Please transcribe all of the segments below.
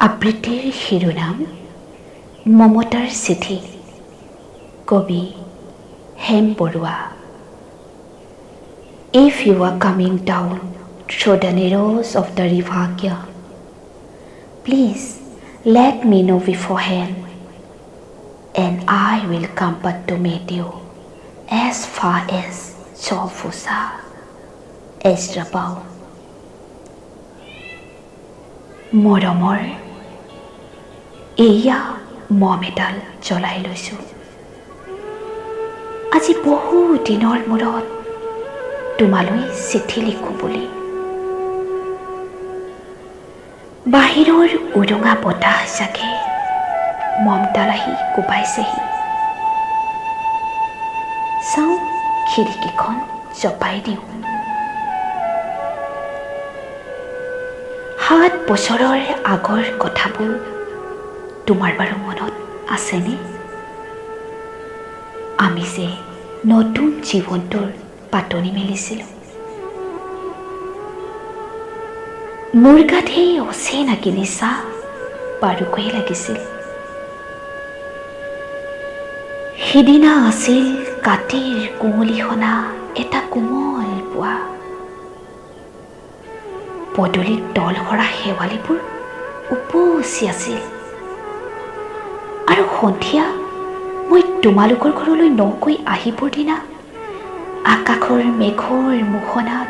আবৃত্তিৰ শিৰোনাম মমতাৰ চিঠি, কবি Hem Barua. If you are coming down through the narrows of the Rivagya, please let me know beforehand, and I will come but to meet you as far as Chofusa, Ezrabao. মৰমৰ এয়া মম এডাল জ্বলাই লৈছোঁ। আজি বহু দিনৰ মূৰত তোমালৈ চিঠি লিখোঁ বুলি। বাহিৰৰ উৰুঙা বতাহ জাকে মমডাল আহি কোবাইছেহি। চাওঁ খিৰিকীখন জপাই দিওঁ। 7 বছৰৰ আগৰ কথাবোৰ তোমাৰ বাৰু মনত আছেনে? আমি যে নতুন জীৱনটোৰ পাতনি মেলিছিলোঁ। মোৰ গাত সেই অচিনাকি নিচা বাৰুকৈয়ে লাগিছিল। সিদিনা আছিল কাতিৰ কুঁৱলীসনা এটা কোমল পুৱা। পদূলিত তল সৰা শেৱালিবোৰ উপচি আছিল, আৰু সন্ধিয়া মই তোমালোকৰ ঘৰলৈ নকৈ আহিবৰ দিনা আকাশৰ মেঘৰ মোহনাত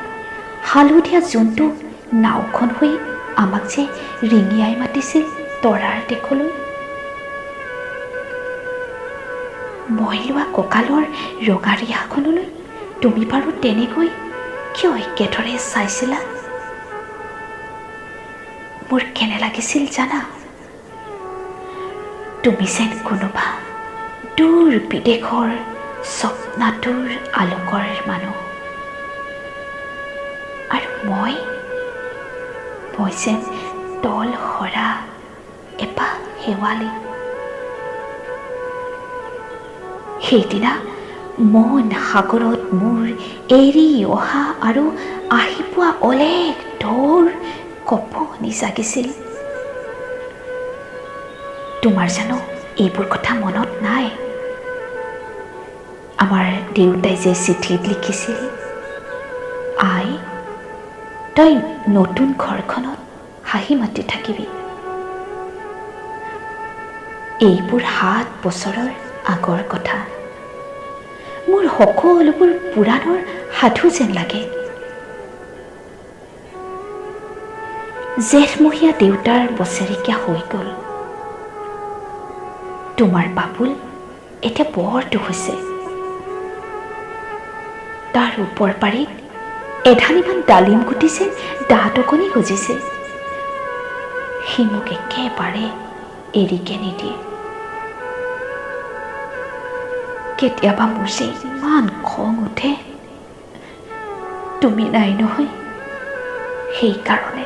হালধীয়া জোনটো নাওখন হৈ আমাক যে ৰিঙিয়াই মাতিছিল তৰাৰ দেশলৈ। মই লোৱা কঁকালৰ ৰঙা ৰিহাখনলৈ তুমি বাৰু তেনেকৈ কিয় একেদৰে চাইছিলা? মোৰ কেনে লাগিছিল জানা? তুমি যেন কোনোবা দূৰ বিদেশৰ স্বপ্নাতুৰ আলোকৰ মানুহ, আৰু মই যেন তল সৰা এপাহ শেৱালি। সেইদিনা মন সাগৰত মোৰ এৰি অহা আৰু আহি পোৱা অলেখ ঢৌৰ কপনি জাগিছিল। তোমাৰ জানো এইবোৰ কথা মনত নাই? আমাৰ দেউতাই যে চিঠিত লিখিছিল, আই তই নতুন ঘৰখনত হাঁহি মাতি থাকিবি। এইবোৰ 7 বছৰৰ আগৰ কথা। মোৰ সকলোবোৰ পুৰাণৰ সাধু যেন লাগে। জেঠমহীয়া দেউতাৰ বছেৰেকীয়া হৈ গ'ল। তোমাৰ বাবুল এতিয়া বৰ দুখ হৈছে। তাৰ ওপৰ পাৰিত এধানিমান ডালিম গুটি যে দাঁত অকণি গজিছে। সি মোক একেবাৰে এৰিকে নিদিয়ে। কেতিয়াবা মোৰ যে ইমান খং উঠে, তুমি নাই নহয় সেইকাৰণে।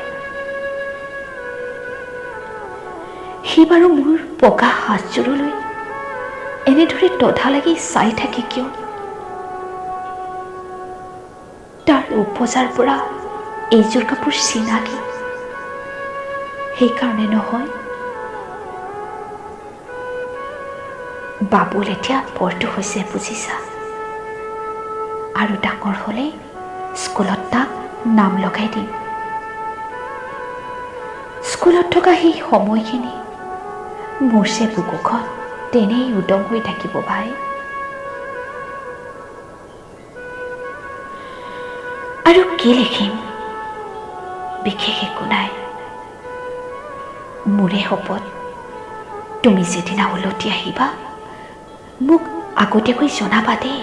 সি বাৰু মোৰ বগা হাতযোৰলৈ এনেদৰে তধা লাগি চাই থাকে কিয়? তাৰ উপজাৰ পৰা এইযোৰ কাপোৰ চিনাকি সেইকাৰণে নহয়। বাবুল এতিয়া বৰটো হৈছে বুজিছা, আৰু ডাঙৰ হ'লে স্কুলত তাক নাম লগাই দিম। স্কুলত থকা সেই সময়খিনি মোৰ যে বুকুখন তেনেই উদং হৈ থাকিব ভাই। আৰু কি লিখিম? বিশেষ একো নাই। মোৰে শপত, তুমি যেদিনা উলটি আহিবা মোক আগতীয়াকৈ জনাবা দেই।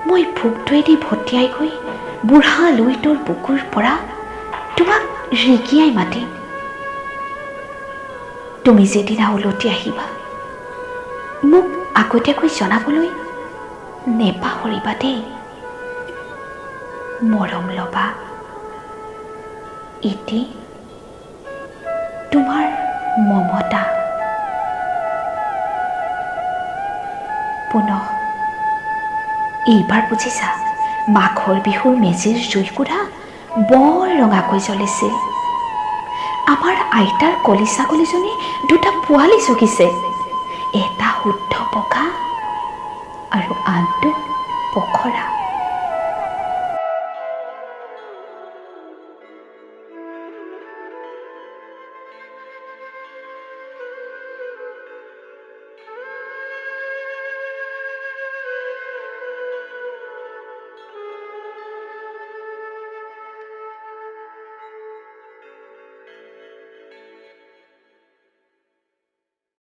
মই ভোকটোৱেদি ভটিয়াই গৈ বুঢ়া লৈ তোৰ বুকুৰ পৰা তোমাক ৰিকিয়াই মাতিম। তুমি যেদিনা উলটি আহিবা মোক আগতীয়াকৈ জনাবলৈ নেপাহৰিবা দেই। মৰম ল'বা। ইতি তোমাৰ মমতা। পুনঃ এইবাৰ বুজিছা, মাঘৰ বিহুৰ মেজিৰ জুইকুৰা বৰ ৰঙাকৈ জ্বলিছিল। আমাৰ আইতাৰ কলি ছাগলীজনী দুটা পোৱালি জগিছে। এটা শুদ্ধ বগা আৰু আনটো পখৰা।